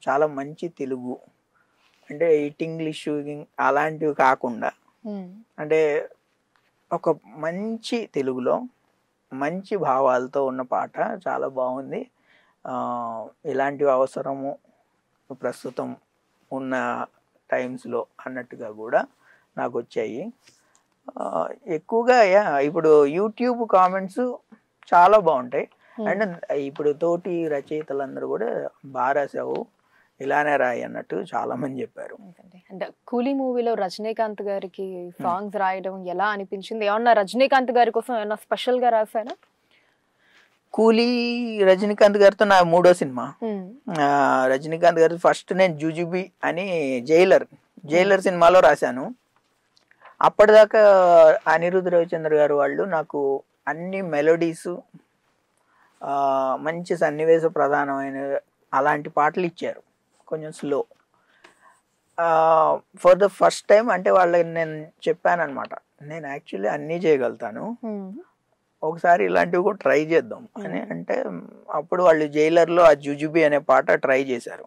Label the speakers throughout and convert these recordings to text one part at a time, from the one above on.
Speaker 1: చాలా మంచి తెలుగు, అంటే ఇట్ ఇంగ్లీష్ అలాంటివి కాకుండా అంటే ఒక మంచి తెలుగులో మంచి భావాలతో ఉన్న పాట చాలా బాగుంది. ఇలాంటివి అవసరము ప్రస్తుతం ఉన్న టైమ్స్లో అన్నట్టుగా కూడా నాకు వచ్చాయి. ఎక్కువగా ఇప్పుడు యూట్యూబ్ కామెంట్స్ చాలా బాగుంటాయి. అండ్ ఇప్పుడు తోటి రచయితలందరూ కూడా బాగా రాసావు, ఇలానే రాయి అన్నట్టు చాలా మంది చెప్పారు.
Speaker 2: అంటే కూలీ మూవీలో రజనీకాంత్ గారికి సాంగ్స్ రాయడం ఎలా అనిపించింది? ఏమన్నా రజనీకాంత్ గారి కోసం ఏమన్నా స్పెషల్ గా రాసారా?
Speaker 1: కూలీ రజనీకాంత్ గారితో నా 3వ సినిమా. రజనీకాంత్ గారి ఫస్ట్ నేను జుజుబి అని జైలర్ సినిమాలో రాశాను. అప్పటిదాకా అనిరుద్ రవిచంద్ర గారు వాళ్ళు నాకు అన్ని మెలోడీస్, మంచి సన్నివేశ ప్రధానమైన అలాంటి పాటలు ఇచ్చారు, కొంచెం slow. For the first time అంటే వాళ్ళకి నేను చెప్పాను అనమాట, నేను యాక్చువల్లీ అన్నీ చేయగలుగుతాను, ఒకసారి ఇలాంటివి కూడా ట్రై చేద్దాం అని. అంటే అప్పుడు వాళ్ళు జైలర్లో ఆ జుజుబి అనే పాట ట్రై చేశారు.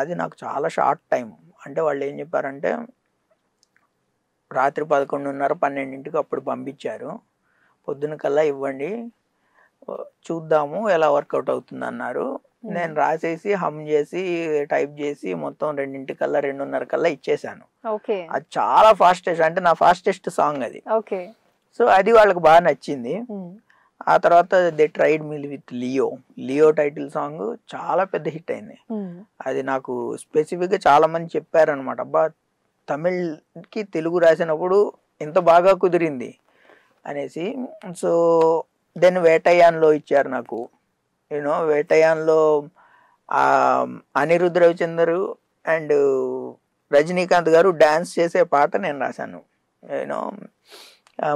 Speaker 1: అది నాకు చాలా షార్ట్ టైం. అంటే వాళ్ళు ఏం చెప్పారంటే రాత్రి 11:30, 12ంటికి అప్పుడు పంపించారు, పొద్దున కల్లా ఇవ్వండి చూద్దాము ఎలా వర్కౌట్ అవుతుంది అన్నారు. నేను రాసేసి హమ్ చేసి టైప్ చేసి మొత్తం 2ంటికల్లా 2:30 ఇచ్చేసాను. అది చాలా ఫాస్టెస్ట్, అంటే నా ఫాస్టెస్ట్ సాంగ్ అది. సో అది వాళ్ళకి బాగా నచ్చింది. ఆ తర్వాత they tried me with Leo title song చాలా పెద్ద హిట్ అయింది. అది నాకు స్పెసిఫిక్గా చాలా మంది చెప్పారనమాట, అబ్బా తమిళ్కి తెలుగు రాసినప్పుడు ఇంత బాగా కుదిరింది అనేసి. సో దెన్ వేటయాన్లో ఇచ్చారు నాకు. వేటయాన్లో అనిరుద్ రవిచందర్ అండ్ రజనీకాంత్ గారు డ్యాన్స్ చేసే పాట నేను రాశాను,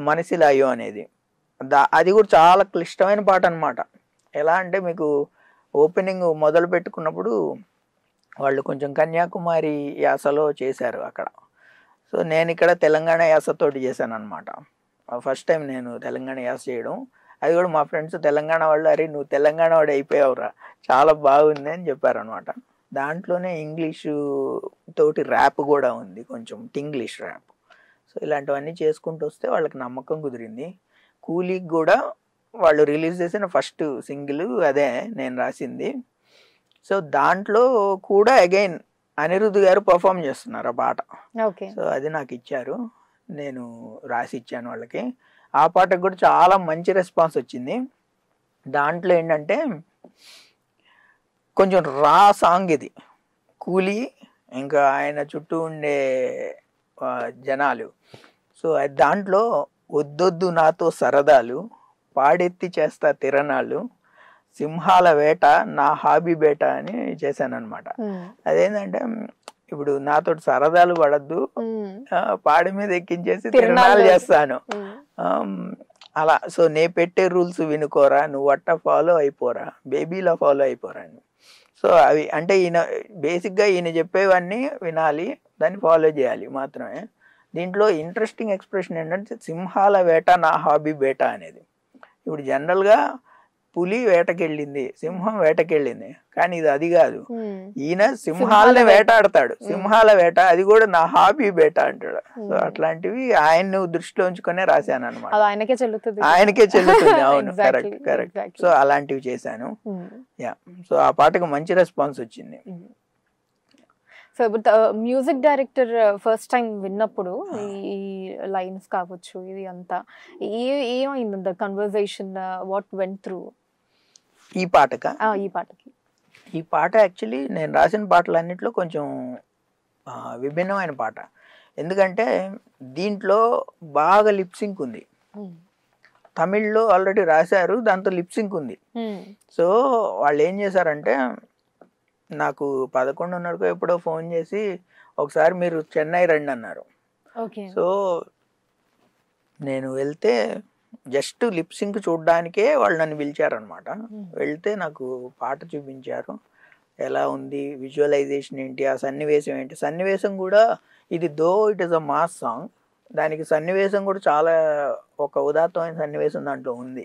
Speaker 1: మనసిలాయో అనేది. అది కూడా చాలా క్లిష్టమైన పాట అనమాట. ఎలా అంటే మీకు ఓపెనింగ్ మొదలు పెట్టుకున్నప్పుడు వాళ్ళు కొంచెం కన్యాకుమారి యాసలో చేశారు అక్కడ. సో నేను ఇక్కడ తెలంగాణ యాసతోటి చేశాను అనమాట. ఫస్ట్ టైం నేను తెలంగాణ యాస చేయడం. అది కూడా మా ఫ్రెండ్స్ తెలంగాణ వాళ్ళు, అరే నువ్వు తెలంగాణ వాడు అయిపోయావురా, చాలా బాగుంది అని చెప్పారనమాట. దాంట్లోనే ఇంగ్లీషు తోటి ర్యాప్ కూడా ఉంది, కొంచెం టింగ్లీష్ ర్యాప్. సో ఇలాంటివన్నీ చేసుకుంటూ వస్తే వాళ్ళకి నమ్మకం కుదిరింది. కూలీకి కూడా వాళ్ళు రిలీజ్ చేసిన ఫస్ట్ సింగిల్ అదే నేను రాసింది. సో దాంట్లో కూడా అగైన్ అనిరుద్ గారు పర్ఫామ్ చేస్తున్నారు ఆ పాట. సో అది నాకు ఇచ్చారు, నేను రాసి ఇచ్చాను వాళ్ళకి. ఆ పాటకు కూడా చాలా మంచి రెస్పాన్స్ వచ్చింది. దాంట్లో ఏంటంటే కొంచెం రా సాంగ్ ఇది, కూలీ ఇంకా ఆయన చుట్టూ ఉండే జనాలు. సో దాంట్లో వద్దొద్దు నాతో సరదాలు, పాడెత్తి చేస్తా తిరణాలు, సింహాల వేట నా హాబీ బేట అని చేశాను అనమాట. అదేంటంటే ఇప్పుడు నాతో సరదాలు పడద్దు, పాడి మీద ఎక్కించేసి తిరణాలు చేస్తాను అలా. సో నే పెట్టే రూల్స్ వినుకోరా, నువ్వు అట్ట ఫాలో అయిపోరా, బేబీలా ఫాలో అయిపోరా అని. సో అవి అంటే ఈయన బేసిక్గా ఈయన చెప్పేవన్నీ వినాలి, దాన్ని ఫాలో చేయాలి మాత్రమే. దీంట్లో ఇంట్రెస్టింగ్ ఎక్స్ప్రెషన్ ఏంటంటే సింహాల వేట నా హాబీ బేట అనేది. ఇప్పుడు జనరల్గా పులి వేటకెళ్ళింది, సింహం వేటకెళ్ళింది, కానీ ఇది అది కాదు. ఈయన సింహాలనే వేటాడతాడు, సింహాల వేట అది కూడా నా హాబీ బేట అంటాడు. సో అట్లాంటివి ఆయన్ని దృష్టిలో ఉంచుకునే రాశాను అనమాట. ఆయనకే చెల్లుతుంది. అవును, కరెక్ట్. సో అలాంటివి చేశాను. సో ఆ పాటకు మంచి రెస్పాన్స్ వచ్చింది.
Speaker 2: సో ఇప్పుడు మ్యూజిక్ డైరెక్టర్ ఫస్ట్ టైం విన్నప్పుడు ఈ లైన్స్ కావచ్చు ఇది అంతా ఏమైంది కన్వర్జేషన్, వాట్ వెంట్ త్రూ
Speaker 1: ఈ పాటకి?
Speaker 2: ఈ
Speaker 1: పాట యాక్చువల్లీ నేను రాసిన పాటలన్నింటిలో కొంచెం విభిన్నమైన పాట. ఎందుకంటే దీంట్లో బాగా లిప్సింక్ ఉంది. తమిళ్లో ఆల్రెడీ రాశారు, దాంతో లిప్సింక్ ఉంది. సో వాళ్ళు ఏం చేశారంటే నాకు 11:30 ఎప్పుడో ఫోన్ చేసి ఒకసారి మీరు చెన్నై రండి అన్నారు. సో నేను వెళ్తే జస్ట్ లిప్సింక్ చూడడానికే వాళ్ళు నన్ను పిలిచారనమాట. వెళ్తే నాకు పాట చూపించారు, ఎలా ఉంది, విజువలైజేషన్ ఏంటి, ఆ సన్నివేశం ఏంటి. సన్నివేశం కూడా ఇది it is a mass song, దానికి సన్నివేశం కూడా చాలా ఒక ఉదాత్తమైన సన్నివేశం దాంట్లో ఉంది.